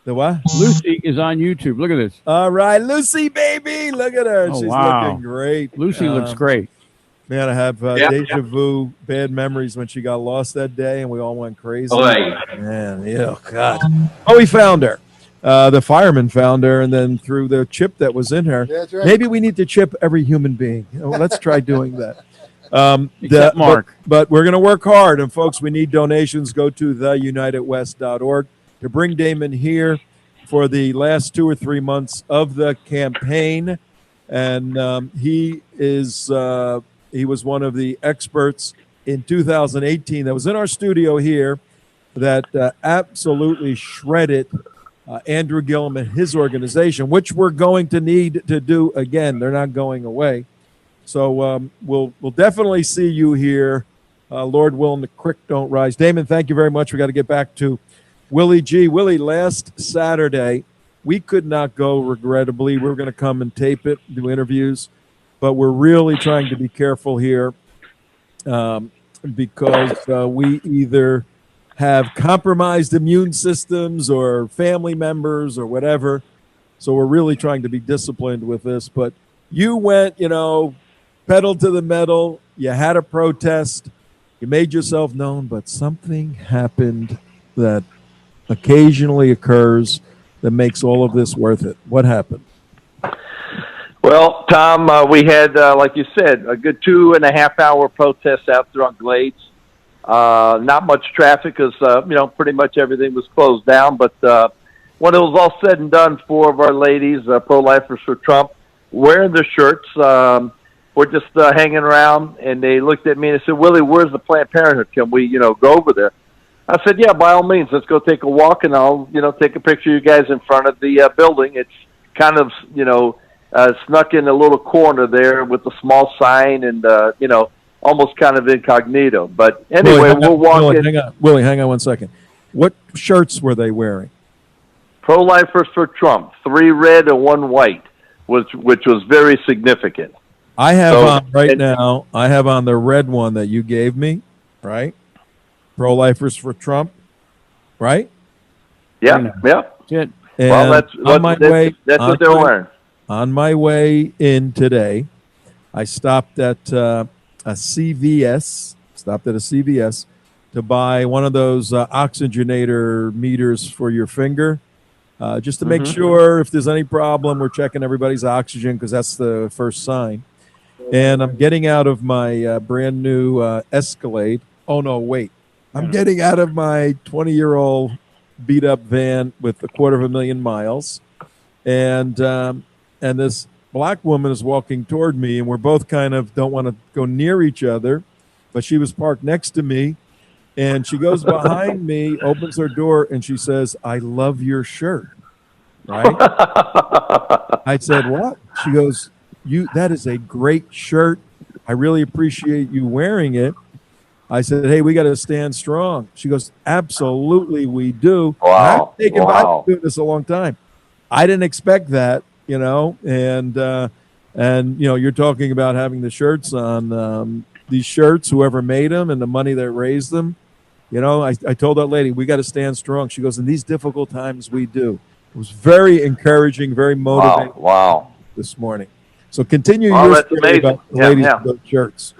the what? Lucy is on YouTube. Look at this. All right, Lucy, baby, look at her. Oh, She's wow. looking great. Lucy looks great. Man, I have Yeah. deja vu, bad memories when she got lost that day, and we all went crazy. Oy. Man, God. Oh, we found her. The fireman found her, and then through the chip that was in her. That's right. Maybe we need to chip every human being. Let's try doing that. Except Mark. But we're going to work hard, and folks, we need donations. Go to theunitedwest.org to bring Damon here for the last 2 or 3 months of the campaign, and he was one of the experts in 2018 that was in our studio here that absolutely shredded Andrew Gillum and his organization, which we're going to need to do again. They're not going away. So we'll definitely see you here. Lord willing, the creek don't rise. Damon, thank you very much. We got to get back to Willie G. Willie, last Saturday, we could not go, regrettably. We were going to come and tape it, do interviews, but we're really trying to be careful here because we either have compromised immune systems or family members or whatever. So we're really trying to be disciplined with this. But you went, pedal to the metal. You had a protest. You made yourself known, but something happened that occasionally occurs that makes all of this worth it. What happened? Well, Tom, we had, like you said, a good 2.5 hour protest out there on Glades. Not much traffic because, pretty much everything was closed down. But when it was all said and done, 4 of our ladies, pro-lifers for Trump, wearing their shirts, were just hanging around, and they looked at me and they said, Willie, where's the Planned Parenthood? Can we, go over there? I said, yeah, by all means, let's go take a walk, and I'll, take a picture of you guys in front of the building. It's kind of, snuck in a little corner there with a small sign and, almost kind of incognito. But anyway, we'll walk in. Willie, hang on 1 second. What shirts were they wearing? Pro-lifers for Trump, 3 red and 1 white, which was very significant. I have I have on the red one that you gave me, right? Pro-lifers for Trump, right? Yeah. Good. And Well, that's on my way. That's what they're wearing. On my way in today, I stopped at a CVS. To buy one of those oxygenator meters for your finger, just to make sure if there's any problem, we're checking everybody's oxygen because that's the first sign. And I'm getting out of my brand new Escalade. Oh no, wait! I'm getting out of my 20-year-old beat up van with 250,000 miles, and this black woman is walking toward me, and we're both kind of don't want to go near each other, but she was parked next to me, and she goes behind me, opens her door, and she says, "I love your shirt." Right? I said, "What?" She goes, that is a great shirt. I really appreciate you wearing it. I said, "Hey, we got to stand strong." She goes, "Absolutely, we do." Wow. I've been doing this a long time. I didn't expect that, and you're talking about having the shirts on. These shirts, whoever made them and the money that raised them, I told that lady, we got to stand strong. She goes, in these difficult times, we do. It was very encouraging, very motivating. Wow. This morning. So continue your story about the ladies with those shirts.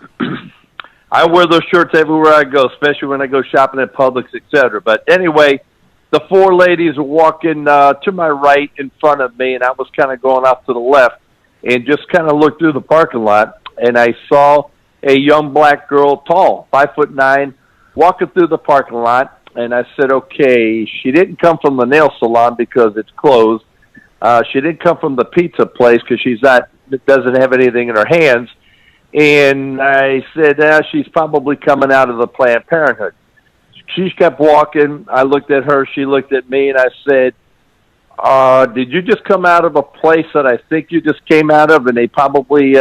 I wear those shirts everywhere I go, especially when I go shopping at Publix, etc. But anyway, the 4 ladies were walking to my right in front of me, and I was kind of going off to the left and just kind of looked through the parking lot, and I saw a young black girl, tall, 5'9", walking through the parking lot, and I said, okay, she didn't come from the nail salon because it's closed, She didn't come from the pizza place because doesn't have anything in her hands. And I said, she's probably coming out of the Planned Parenthood. She kept walking. I looked at her. She looked at me, and I said, did you just come out of a place that I think you just came out of, and they probably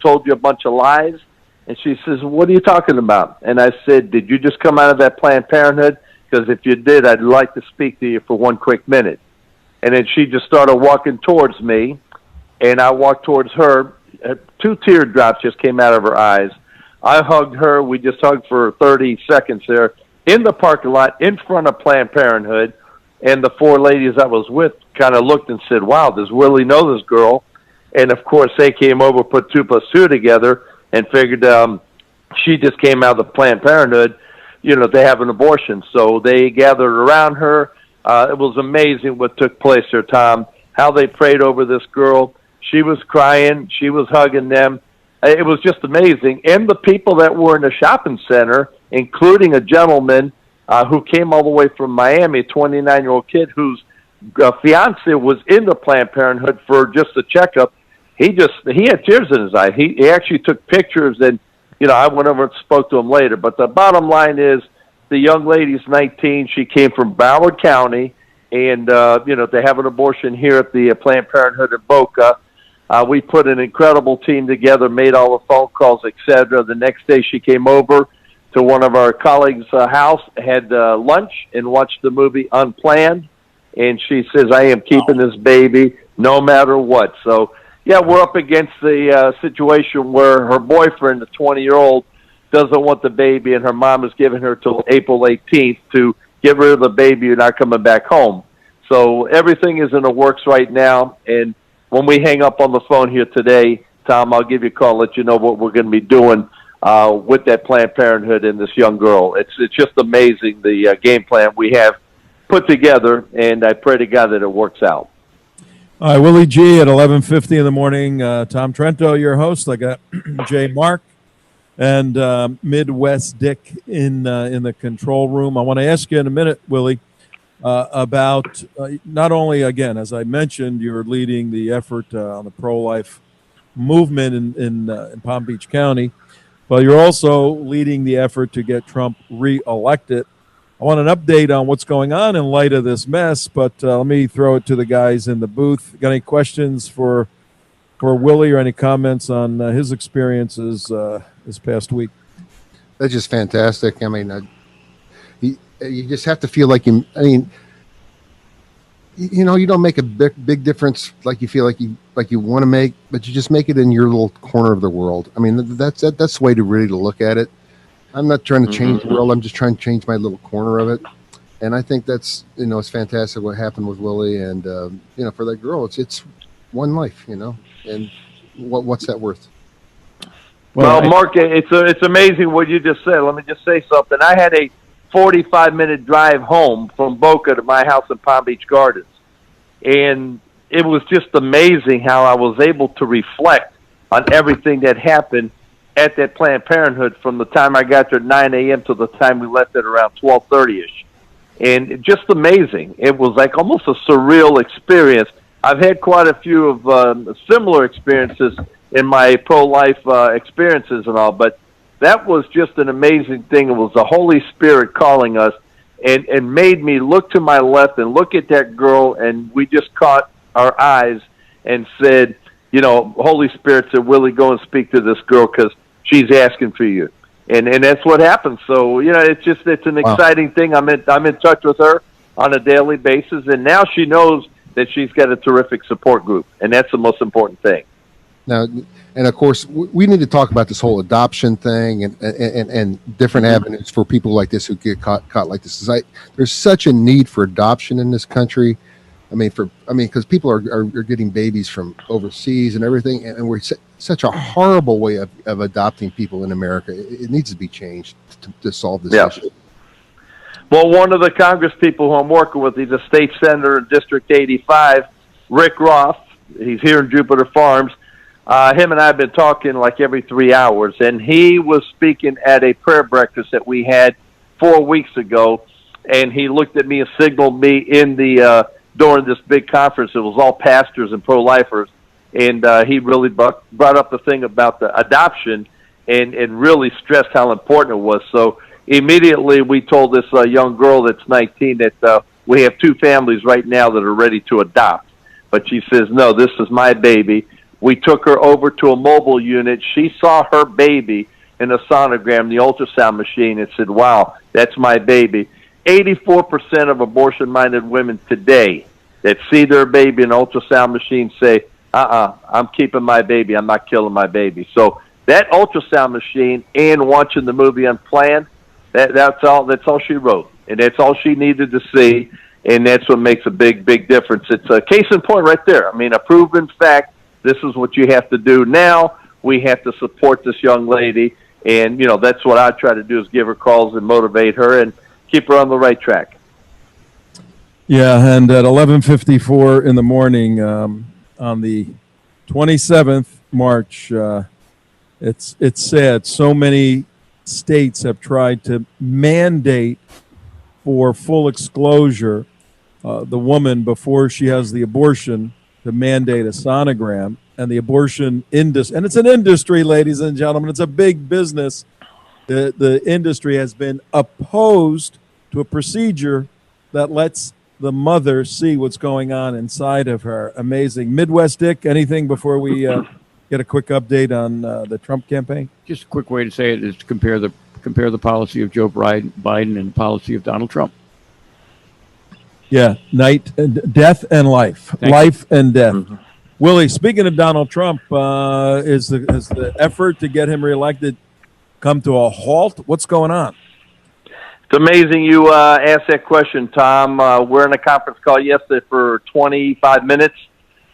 told you a bunch of lies? And she says, what are you talking about? And I said, did you just come out of that Planned Parenthood? Because if you did, I'd like to speak to you for 1 quick minute. And then she just started walking towards me, and I walked towards her. 2 teardrops just came out of her eyes. I hugged her. We just hugged for 30 seconds there in the parking lot in front of Planned Parenthood. And the 4 ladies I was with kind of looked and said, wow, does Willie know this girl? And, of course, they came over, put 2 + 2 together, and figured she just came out of the Planned Parenthood, to have an abortion. So they gathered around her. It was amazing what took place there, Tom, how they prayed over this girl. She was crying. She was hugging them. It was just amazing. And the people that were in the shopping center, including a gentleman who came all the way from Miami, a 29-year-old kid whose fiance was in the Planned Parenthood for just a checkup. He had tears in his eye. He actually took pictures, and, I went over and spoke to him later. But the bottom line is the young lady's 19. She came from Broward County, and, to have an abortion here at the Planned Parenthood in Boca. We put an incredible team together, made all the phone calls, etc. The next day she came over to one of our colleagues' house, had lunch, and watched the movie Unplanned. And she says, I am keeping this baby no matter what. So, yeah, we're up against the situation where her boyfriend, the 20-year-old, doesn't want the baby, and her mom is giving her till April 18th to get rid of the baby and not coming back home. So everything is in the works right now, and when we hang up on the phone here today, Tom, I'll give you a call, let you know what we're going to be doing with that Planned Parenthood and this young girl. It's just amazing, the game plan we have put together, and I pray to God that it works out. All right, Willie G at 11:50 in the morning. Tom Trento, your host. I got Jay Mark and Midwest Dick in the control room. I want to ask you in a minute, Willie, about not only, again, as I mentioned, you're leading the effort on the pro-life movement in Palm Beach County, but you're also leading the effort to get Trump re-elected. I want an update on what's going on in light of this mess, but let me throw it to the guys in the booth. Got any questions for Willie, or any comments on his experiences this past week? That's just fantastic. I mean, you just have to feel like you don't make a big difference like you feel like you want to make, but you just make it in your little corner of the world. I mean, that's the way to really look at it. I'm not trying to change the world. I'm just trying to change my little corner of it. And I think that's, it's fantastic what happened with Willie. And, for that girl, it's one life, and what's that worth? Well, Mark, it's amazing what you just said. Let me just say something. I had a 45-minute drive home from Boca to my house in Palm Beach Gardens. And it was just amazing how I was able to reflect on everything that happened at that Planned Parenthood from the time I got there at 9 a.m. to the time we left at around 12:30-ish. And just amazing. It was like almost a surreal experience. I've had quite a few of similar experiences in my pro-life experiences and all, but that was just an amazing thing. It was the Holy Spirit calling us and made me look to my left and look at that girl, and we just caught our eyes and said, Holy Spirit said, Willie, go and speak to this girl because she's asking for you. And that's what happened. So, it's an exciting thing. I'm in touch with her on a daily basis, and now she knows that she's got a terrific support group, and that's the most important thing. Now, and of course, we need to talk about this whole adoption thing and different avenues for people like this who get caught like this. There's such a need for adoption in this country. Because people are getting babies from overseas and everything, and we're such a horrible way of adopting people in America. It needs to be changed to solve this issue. Well, one of the Congress people who I'm working with, he's a state senator in District 85, Rick Roth. He's here in Jupiter Farms. Him and I have been talking like every 3 hours, and he was speaking at a prayer breakfast that we had 4 weeks ago, and he looked at me and signaled me in the during this big conference. It was all pastors and pro-lifers, and he really brought up the thing about the adoption and really stressed how important it was. So immediately we told this young girl that's 19 that we have 2 families right now that are ready to adopt. But she says, no, this is my baby. We took her over to a mobile unit. She saw her baby in a sonogram, the ultrasound machine, and said, wow, that's my baby. 84% of abortion-minded women today that see their baby in an ultrasound machine say, I'm keeping my baby. I'm not killing my baby. So that ultrasound machine and watching the movie Unplanned, that's all she wrote. And that's all she needed to see. And that's what makes a big, big difference. It's a case in point right there. I mean, a proven fact. This is what you have to do now. We have to support this young lady. And, that's what I try to do is give her calls and motivate her and keep her on the right track. Yeah, and at 11:54 in the morning on the 27th March, it's sad. So many states have tried to mandate for full exposure the woman before she has the abortion, to mandate a sonogram. And the abortion industry, and it's an industry, ladies and gentlemen, it's a big business. The industry has been opposed to a procedure that lets the mother see what's going on inside of her. Amazing. Midwest Dick, anything before we get a quick update on the Trump campaign? Just a quick way to say it is to compare the policy of Joe Biden and the policy of Donald Trump. Yeah, death and life. Life and death. Mm-hmm. Willie, speaking of Donald Trump, has the effort to get him reelected come to a halt? What's going on? It's amazing you asked that question, Tom. We're in a conference call yesterday for 25 minutes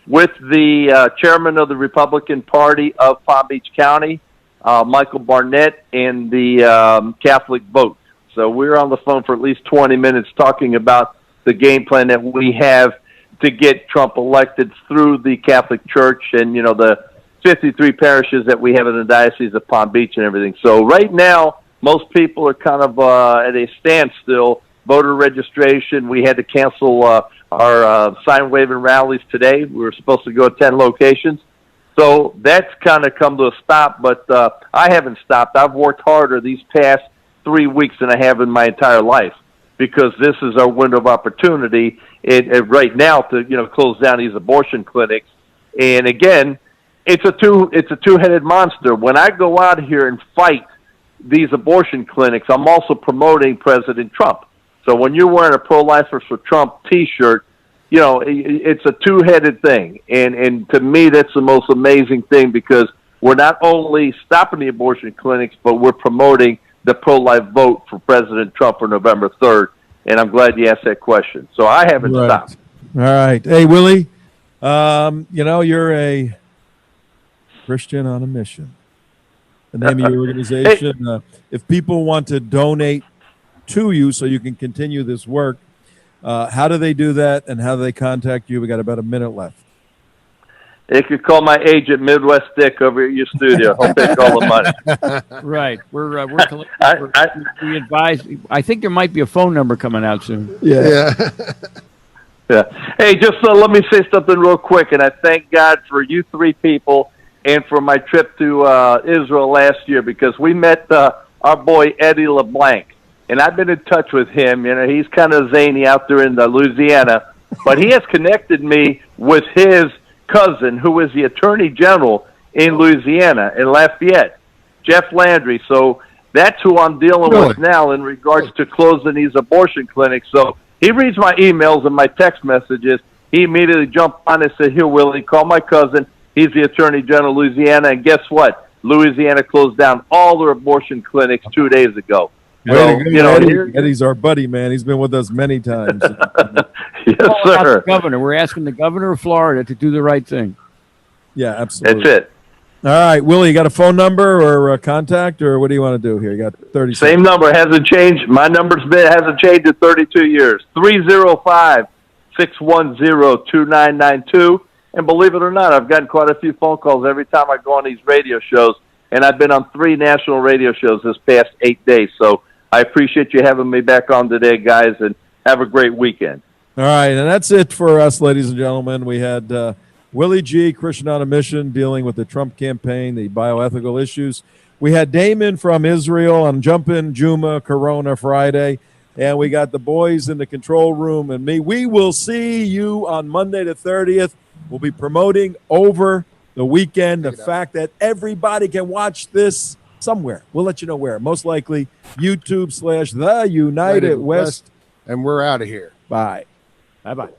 with the chairman of the Republican Party of Palm Beach County, Michael Barnett, and the Catholic vote. So we were on the phone for at least 20 minutes talking about the game plan that we have to get Trump elected through the Catholic Church and, the 53 parishes that we have in the Diocese of Palm Beach and everything. So right now, most people are kind of at a standstill. Voter registration, we had to cancel our sign-waving rallies today. We were supposed to go to 10 locations. So that's kind of come to a stop, but I haven't stopped. I've worked harder these past 3 weeks than I have in my entire life, because this is our window of opportunity right now to close down these abortion clinics. And again, it's a two-headed monster. When I go out here and fight these abortion clinics, I'm also promoting President Trump. So when you're wearing a pro-lifers for Trump T-shirt, it's a two-headed thing. And to me, that's the most amazing thing, because we're not only stopping the abortion clinics, but we're promoting the pro-life vote for President Trump on November 3rd. And I'm glad you asked that question. So I haven't stopped. All right. Hey, Willie, you're a Christian on a mission. The name of your organization. If people want to donate to you so you can continue this work, how do they do that, and how do they contact you? We got about a minute left. They could call my agent, Midwest Dick, over at your studio. He'll take all the money. Right. We advise. I think there might be a phone number coming out soon. Yeah. Hey, just let me say something real quick, and I thank God for you 3 people and for my trip to Israel last year, because we met our boy Eddie LeBlanc, and I've been in touch with him. He's kind of zany out there in Louisiana, but he has connected me with his cousin, who is the Attorney General in Louisiana, in Lafayette, Jeff Landry. So that's who I'm dealing with now in regards to closing these abortion clinics. So he reads my emails and my text messages. He immediately jumped on and said, here, Willie, call my cousin. He's the Attorney General of Louisiana. And guess what? Louisiana closed down all their abortion clinics 2 days ago. So, Eddie's our buddy, man. He's been with us many times. Yes, sir. The governor. We're asking the governor of Florida to do the right thing. Yeah, absolutely. That's it. All right, Willie, you got a phone number or a contact, or what do you want to do here? You got 30 Same seconds. number. Hasn't changed. My number's hasn't changed in 32 years. 305-610-2992. And believe it or not, I've gotten quite a few phone calls every time I go on these radio shows. And I've been on 3 national radio shows this past 8 days. So I appreciate you having me back on today, guys, and have a great weekend. All right, and that's it for us, ladies and gentlemen. We had Willie G., Christian on a Mission, dealing with the Trump campaign, the bioethical issues. We had Damon from Israel on Jumpin' Juma Corona Friday, and we got the boys in the control room and me. We will see you on Monday the 30th. We'll be promoting over the weekend the fact that everybody can watch this somewhere. We'll let you know where. Most likely YouTube /The United West. And we're out of here. Bye. Bye-bye.